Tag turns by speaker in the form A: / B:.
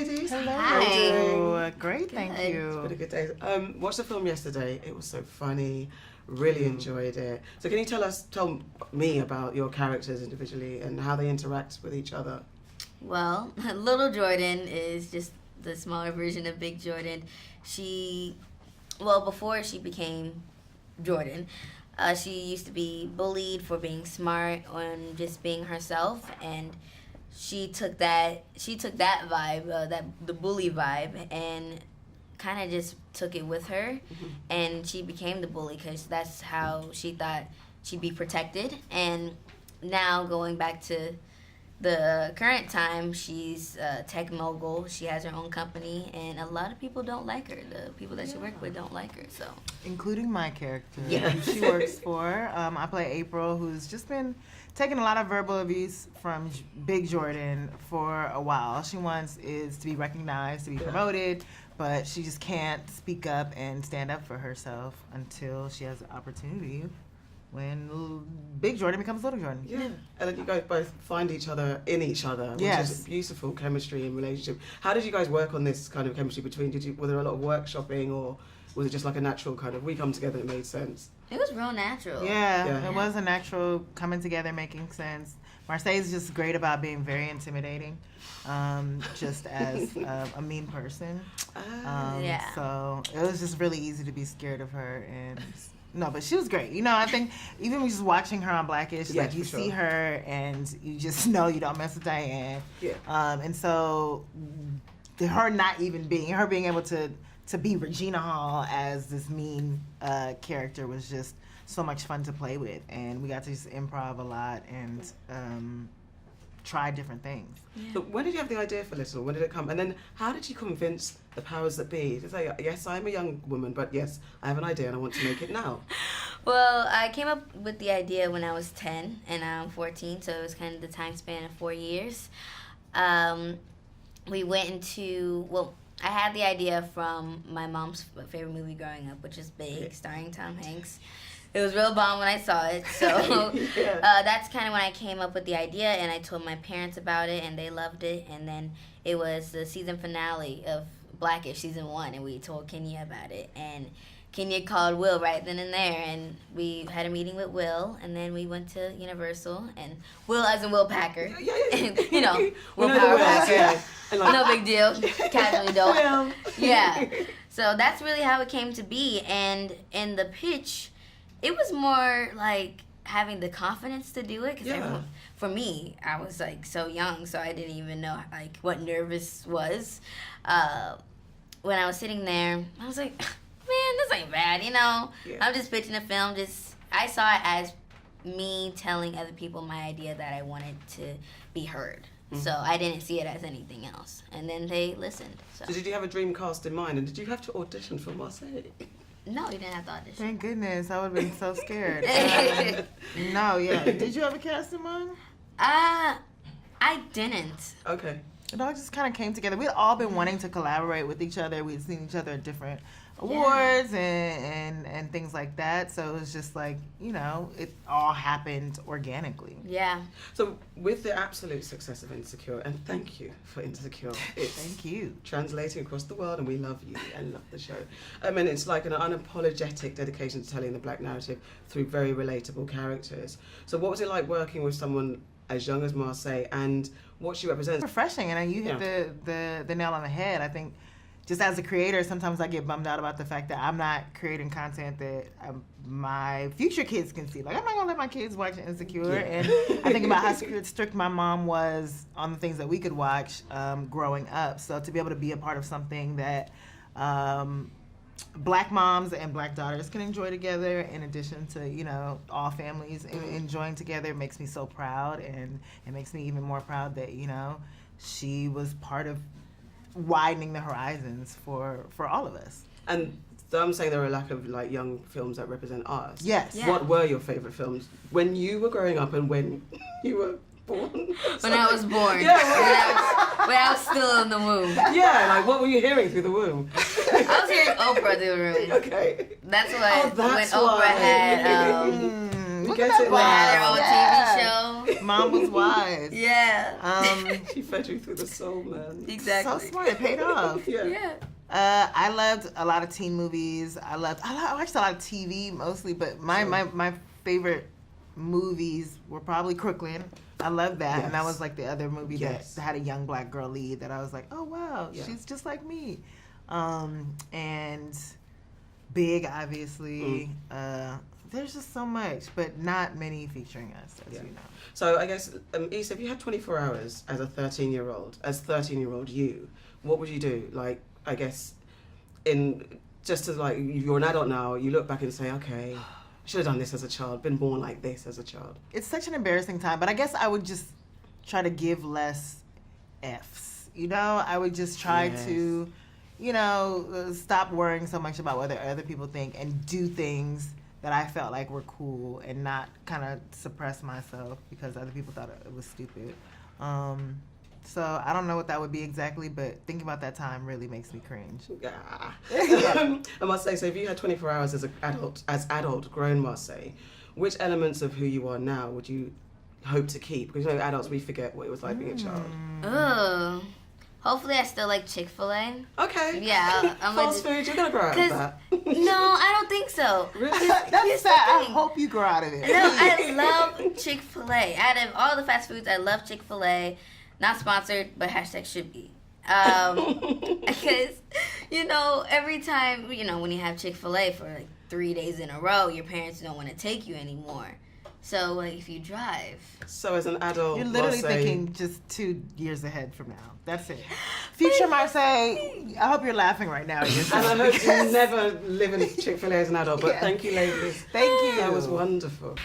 A: ladies.
B: Hello.
A: How are you doing?
B: Great, thank you.
A: It's been a good day. Watched the film yesterday. It was so funny. Really enjoyed it. So can you tell me about your characters individually and how they interact with each other?
C: Well, little Jordan is just the smaller version of Big Jordan. Before she became Jordan, she used to be bullied for being smart and just being herself, and she took that vibe, the bully vibe, and kind of just took it with her, and she became the bully because that's how she thought she'd be protected. And now going back to the current time, she's a tech mogul. She has her own company, and a lot of people don't like her. The people that she works with don't like her, so.
B: Including my character,
A: Yeah.
B: who she works for. I play April, who's just been taking a lot of verbal abuse from Big Jordan for a while. All she wants is to be recognized, to be promoted, but she just can't speak up and stand up for herself until she has the opportunity when Big Jordan becomes Little Jordan.
A: Yeah. And then you guys both find each other in each other, which is beautiful chemistry and relationship. How did you guys work on this kind of chemistry between, were there a lot of workshopping, or was it just like a natural kind of, we come together and it made sense?
C: It was real natural.
B: Yeah, it was a natural coming together, making sense. Marsai's just great about being very intimidating, just as a mean person. So it was just really easy to be scared of her. And no, but she was great. You know, I think even just watching her on Blackish, like you see her and you just know you don't mess with Diane.
A: Yeah.
B: And so her not even being able to be Regina Hall as this mean character was just so much fun to play with, and we got to just improv a lot and try different things.
C: Yeah.
A: So when did you have the idea for Little? When did it come? And then how did you convince the powers that be to say, yes, I'm a young woman, but yes, I have an idea and I want to make it now?
C: Well, I came up with the idea when I was 10 and now I'm 14, so it was kind of the time span of 4 years. We went into, I had the idea from my mom's favorite movie growing up, which is Big, starring Tom Hanks. It was real bomb when I saw it, so that's kind of when I came up with the idea, and I told my parents about it, and they loved it. And then it was the season finale of Blackish season 1, and we told Kenya about it, and Kenya called Will right then and there, and we had a meeting with Will, and then we went to Universal, and Will as in Will Packer, you know, Will Power Packer, no big deal, casually dope, So that's really how it came to be, and in the pitch, it was more like having the confidence to do it, because for me, I was like so young, so I didn't even know like what nervous was. When I was sitting there, I was like, man, this ain't bad, you know. I'm just pitching a film. I saw it as me telling other people my idea that I wanted to be heard. So I didn't see it as anything else. And then they listened. So
A: did you have a dream cast in mind, and did you have to audition for Marsai?
C: No, you didn't have to audition.
B: Thank goodness. I would have been so scared. Did you have a cast in mind?
C: I didn't.
A: Okay.
B: It all just kind of came together. We'd all been wanting to collaborate with each other. We'd seen each other at different awards and things like that. So it was just like, you know, it all happened organically.
C: Yeah.
A: So with the absolute success of Insecure, and thank you for Insecure.
B: Thank you.
A: Translating across the world, and we love you and love the show. I mean, it's like an unapologetic dedication to telling the Black narrative through very relatable characters. So what was it like working with someone as young as Marsai, and what she represents?
B: Refreshing, and you hit the nail on the head. I think just as a creator, sometimes I get bummed out about the fact that I'm not creating content that my future kids can see. Like, I'm not gonna let my kids watch Insecure. And I think about how strict my mom was on the things that we could watch growing up. So to be able to be a part of something that Black moms and Black daughters can enjoy together, in addition to, you know, all families enjoying together, makes me so proud, and it makes me even more proud that, you know, she was part of widening the horizons for all of us.
A: And so I'm saying there are a lack of like young films that represent us.
B: Yes.
C: Yeah.
A: What were your favorite films when you were growing up and when you were born?
C: When I was born.
A: Yeah.
C: When I was still in the womb.
A: Yeah, like what were you hearing through the womb?
C: I was hearing Oprah through the room.
A: Okay.
C: That's why
A: that's
C: when Oprah
A: why.
C: had
A: We get it
C: had her
A: now.
C: own TV show.
B: Mom was wise.
C: Yeah.
A: She fed you through the soul, man.
C: Exactly.
B: So smart. It paid off.
C: Yeah.
B: I loved a lot of teen movies. I watched a lot of TV mostly, but my favorite movies were probably Crooklyn. I love that, and that was like the other movie that had a young black girl lead that I was like, oh wow, she's just like me. And Big, obviously. There's just so much, but not many featuring us, as you know.
A: So I guess, Issa, if you had 24 hours as a 13-year-old you, what would you do? Like, I guess, just as like, you're an adult now, you look back and say, okay, should have done this as a child, been born like this as a child.
B: It's such an embarrassing time, but I guess I would just try to give less F's. You know, I would just try to, stop worrying so much about what other people think and do things that I felt like were cool and not kind of suppress myself because other people thought it was stupid. So I don't know what that would be exactly, but thinking about that time really makes me cringe.
A: I must say, so if you had 24 hours as adult grown Marsai, which elements of who you are now would you hope to keep? Because adults, we forget what it was like being a child.
C: Oh. Hopefully I still like Chick-fil-A.
A: Okay.
C: Yeah.
A: Fast food, you're going to grow out of that.
C: No, I don't think so.
A: Really?
B: That's sad. I hope you grow out of it.
C: No, I love Chick-fil-A. Out of all the fast foods, I love Chick-fil-A. Not sponsored, but hashtag should be. Because, every time, when you have Chick-fil-A for like 3 days in a row, your parents don't want to take you anymore. So, like, if you drive.
A: So, as an adult,
B: you're literally thinking just 2 years ahead from now. That's it. Future Marsai, I hope you're laughing right now.
A: And I hope you never live in Chick-fil-A as an adult. But thank you, ladies.
B: Thank you.
A: That was wonderful.